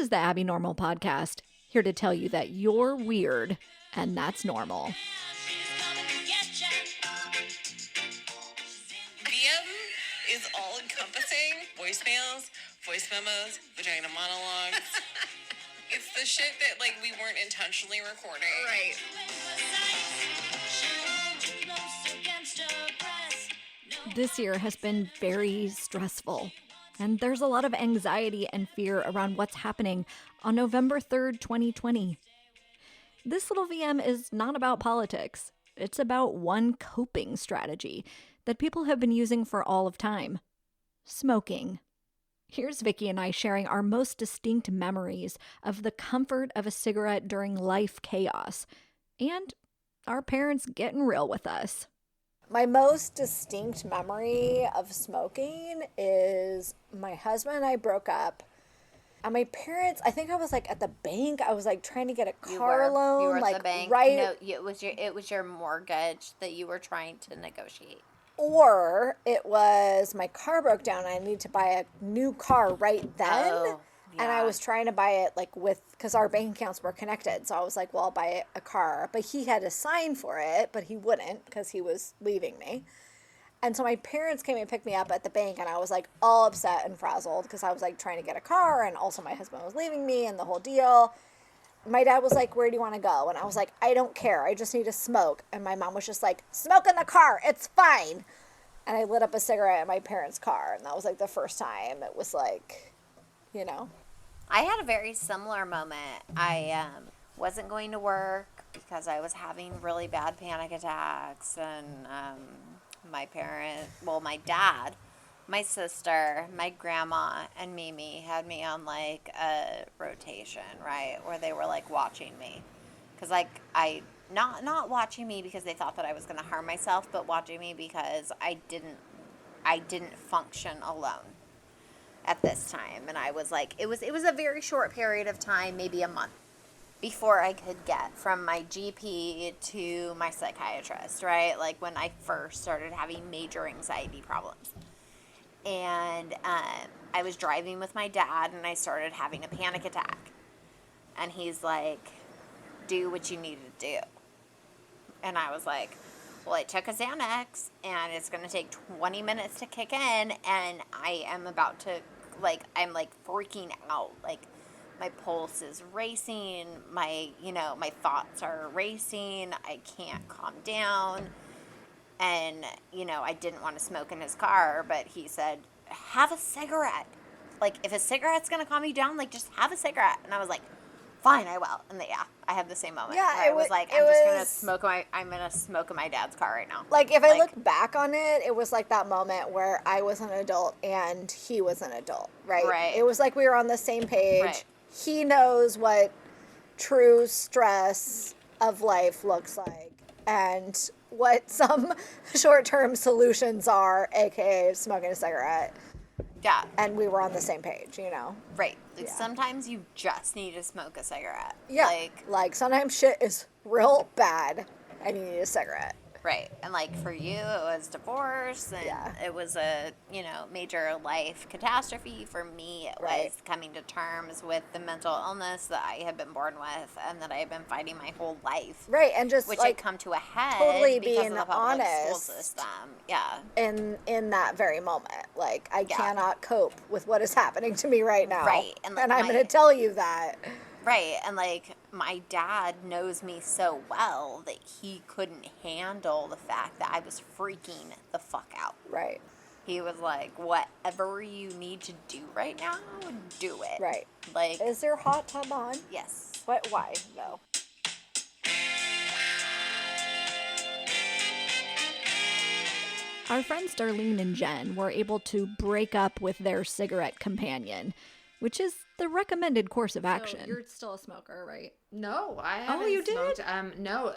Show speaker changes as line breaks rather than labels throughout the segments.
is the Abby Normal Podcast, here to tell you that you're weird and that's normal.
VM is all-encompassing. Voicemails, voice memos, vagina monologues. It's the shit that, like, we weren't intentionally recording.
Right.
This year has been very stressful, and there's a lot of anxiety and fear around what's happening on November 3rd, 2020. This little VM is not about politics. It's about one coping strategy that people have been using for all of time: smoking. Here's Vicky and I sharing our most distinct memories of the comfort of a cigarette during life chaos, and our parents getting real with us.
My most distinct memory of smoking is my husband and I broke up. And my parents, I think I was like at the bank. I was like trying to get a car loan.
You were
like
at the bank.
Right.
No, it was your mortgage that you were trying to negotiate.
Or it was my car broke down and I needed to buy a new car right then.
Oh,
And I
yeah.
was trying to buy it like because our bank accounts were connected. So I was like, well, I'll buy a car. But he had to sign for it, but he wouldn't because he was leaving me. And so my parents came and picked me up at the bank, and I was like all upset and frazzled because I was like trying to get a car, and also my husband was leaving me and the whole deal. My dad was like, where do you want to go? And I was like, I don't care. I just need to smoke. And my mom was just like, smoke in the car. It's fine. And I lit up a cigarette in my parents' car. And that was like the first time it was like, you know.
I had a very similar moment. I wasn't going to work because I was having really bad panic attacks, and my dad, my sister, my grandma, and Mimi had me on like a rotation, right, where they were like watching me, because like not watching me because they thought that I was going to harm myself, but watching me because I didn't function alone at this time. And I was like, it was a very short period of time, maybe a month, before I could get from my GP to my psychiatrist, right? Like when I first started having major anxiety problems. And I was driving with my dad and I started having a panic attack. And he's like, do what you need to do. And I was like, well, I took a Xanax and it's going to take 20 minutes to kick in, and I am about to, I'm freaking out. Like, my pulse is racing, my thoughts are racing, I can't calm down. And, I didn't want to smoke in his car, but he said, have a cigarette. Like, if a cigarette's going to calm you down, like, just have a cigarette. And I was like, fine, I will. And I had the same moment.
Yeah,
where I was like, I'm going to smoke in my dad's car right now.
Like, if I look back on it, it was like that moment where I was an adult and he was an adult, right?
Right.
It was like we were on the same page.
Right.
He knows what true stress of life looks like and what some short-term solutions are, aka smoking a cigarette.
Yeah.
And we were on the same page, you know?
Right. Like,
Yeah.
sometimes you just need to smoke a cigarette.
Yeah. Like sometimes shit is real bad and you need a cigarette.
Right. And, like, for you, it was divorce, and
Yeah.
it was a, major life catastrophe. For me, it
Right.
was coming to terms with the mental illness that I had been born with and that I had been fighting my whole life.
Right, and just,
which
like,
had come to a head
totally
because
being
of the public school
honest.
system. Yeah.
in that very moment. Like, I
Yeah.
cannot cope with what is happening to me right now.
Right, and, like,
I'm going to tell you that.
Right, and, like, my dad knows me so well that he couldn't handle the fact that I was freaking the fuck out.
Right,
He was like, whatever you need to do right now, do it.
right.
Like,
Is there hot tub on?
yes.
What? Why? No.
Our friends Darlene and Jen were able to break up with their cigarette companion, which is the recommended course of action.
So you're still a smoker, right?
No, I haven't
you did?
smoked. No,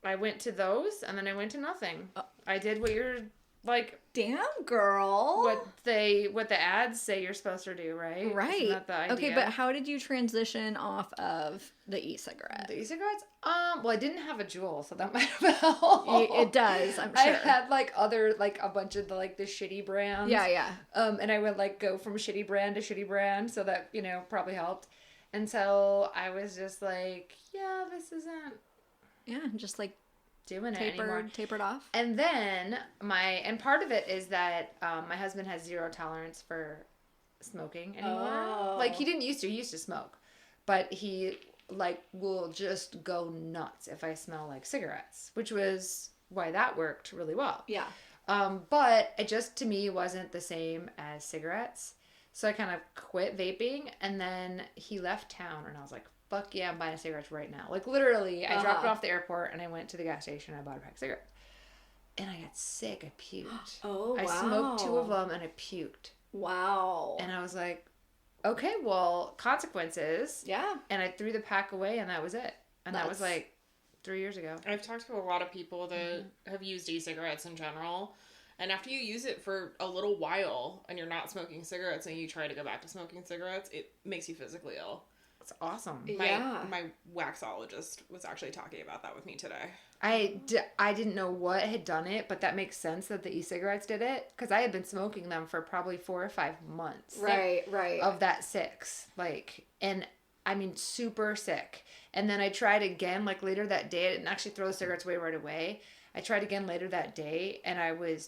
I went to those and then I went to nothing. I did what
like
Damn, girl.
what the ads say you're supposed to do, right?
Right.
Isn't that the idea?
Okay, but how did you transition off of the e-cigarette?
The e-cigarettes? Well, I didn't have a Juul, so that might have helped.
It does, I'm sure.
I had like other, like a bunch of the like the shitty brands.
Yeah.
And I would like go from shitty brand to shitty brand, so that, you know, probably helped. And so I was just like, yeah, this isn't
Just like
doing it anymore.
tapered off.
And then and part of it is that my husband has zero tolerance for smoking anymore.
Oh.
Like he used to smoke, but he like will just go nuts if I smell like cigarettes, which was why that worked really well.
Yeah.
But it just, to me, wasn't the same as cigarettes. So I kind of quit vaping, and then he left town, and I was like, fuck yeah, I'm buying a cigarette right now. Like, literally, I dropped it off the airport, and I went to the gas station, and I bought a pack of cigarettes. And I got sick. I puked.
Oh, wow.
I smoked 2 of them, and I puked.
Wow.
And I was like, okay, well, consequences.
Yeah.
And I threw the pack away, and that was it. And that was like 3 years ago.
I've talked to a lot of people that have used e-cigarettes in general. And after you use it for a little while and you're not smoking cigarettes and you try to go back to smoking cigarettes, it makes you physically ill.
It's awesome.
My waxologist was actually talking about that with me today.
I didn't know what had done it, but that makes sense that the e-cigarettes did it, because I had been smoking them for probably 4 or 5 months.
Right.
Of that 6. Like, and I mean, super sick. And then I tried again, like later that day. I didn't actually throw the cigarettes away right away. I tried again later that day, and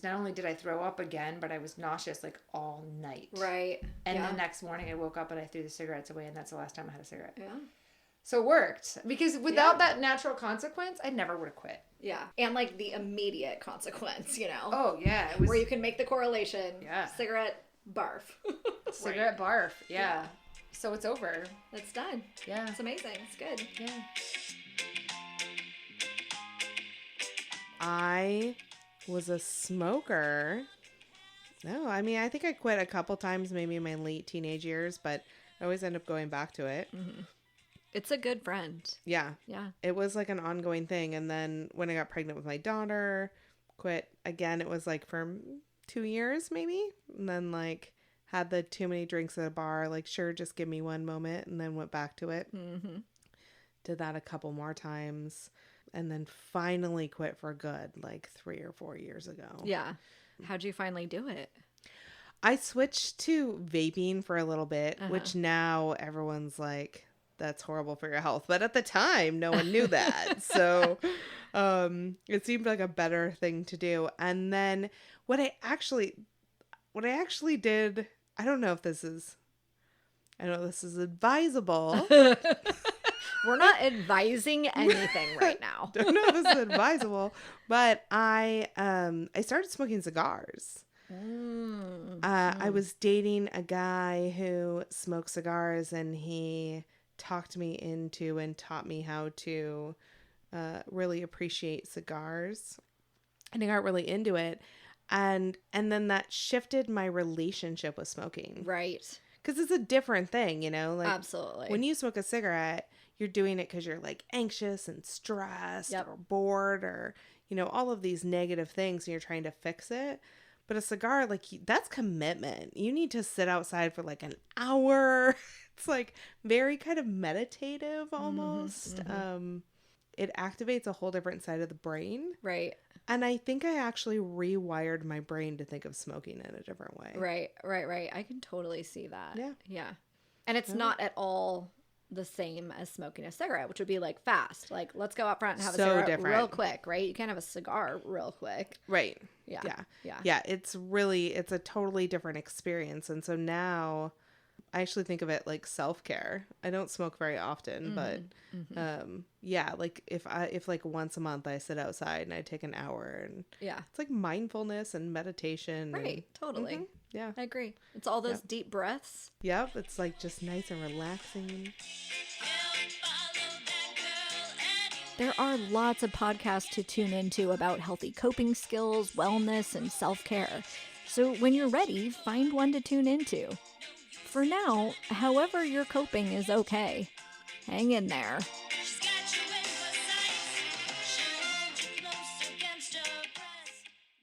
not only did I throw up again, but I was nauseous like all night.
Right.
And the next morning I woke up and I threw the cigarettes away, and that's the last time I had a cigarette.
Yeah.
So it worked, because without that natural consequence, I never would have quit.
Yeah. And like the immediate consequence, you know?
Oh, yeah. It was,
where you can make the correlation.
Yeah.
Cigarette, barf.
cigarette barf. Yeah. So it's over.
It's done.
Yeah.
It's amazing. It's good.
Yeah.
I was a smoker. No, I mean, I think I quit a couple times, maybe in my late teenage years, but I always end up going back to it.
Mm-hmm. It's a good friend.
Yeah.
Yeah.
It was like an ongoing thing. And then when I got pregnant with my daughter, quit again. It was like for 2 years maybe. And then like had the too many drinks at a bar, like, sure, just give me one moment, and then went back to it.
Mm-hmm.
Did that a couple more times. And then finally quit for good, like 3 or 4 years ago.
Yeah. How'd you finally do it?
I switched to vaping for a little bit, which now everyone's like, that's horrible for your health. But at the time, no one knew that. So it seemed like a better thing to do. And then what I actually did, I don't know if this is advisable.
We're not advising anything right now.
Don't know if this is advisable, but I started smoking cigars. I was dating a guy who smoked cigars, and he talked me into and taught me how to really appreciate cigars, and I got really into it, and then that shifted my relationship with smoking.
Right.
Because it's a different thing, you know? Like,
absolutely.
When you smoke a cigarette, you're doing it because you're like anxious and stressed or bored or, you know, all of these negative things, and you're trying to fix it. But a cigar, like, that's commitment. You need to sit outside for like an hour. It's like very kind of meditative almost. It activates a whole different side of the brain.
Right.
And I think I actually rewired my brain to think of smoking in a different way.
Right. I can totally see that.
Yeah.
And it's not at all the same as smoking a cigarette, which would be like fast. Like, let's go out front and have a cigarette real quick, right? You can't have a cigar real quick.
Right.
Yeah.
Yeah. It's a totally different experience. And so now I actually think of it like self-care. I don't smoke very often, but yeah, like if like once a month I sit outside and I take an hour, and it's like mindfulness and meditation.
Right. Totally.
Yeah.
I agree. It's all those deep breaths.
Yep. It's like just nice and relaxing.
There are lots of podcasts to tune into about healthy coping skills, wellness, and self-care. So when you're ready, find one to tune into. For now, however you're coping is okay. Hang in there.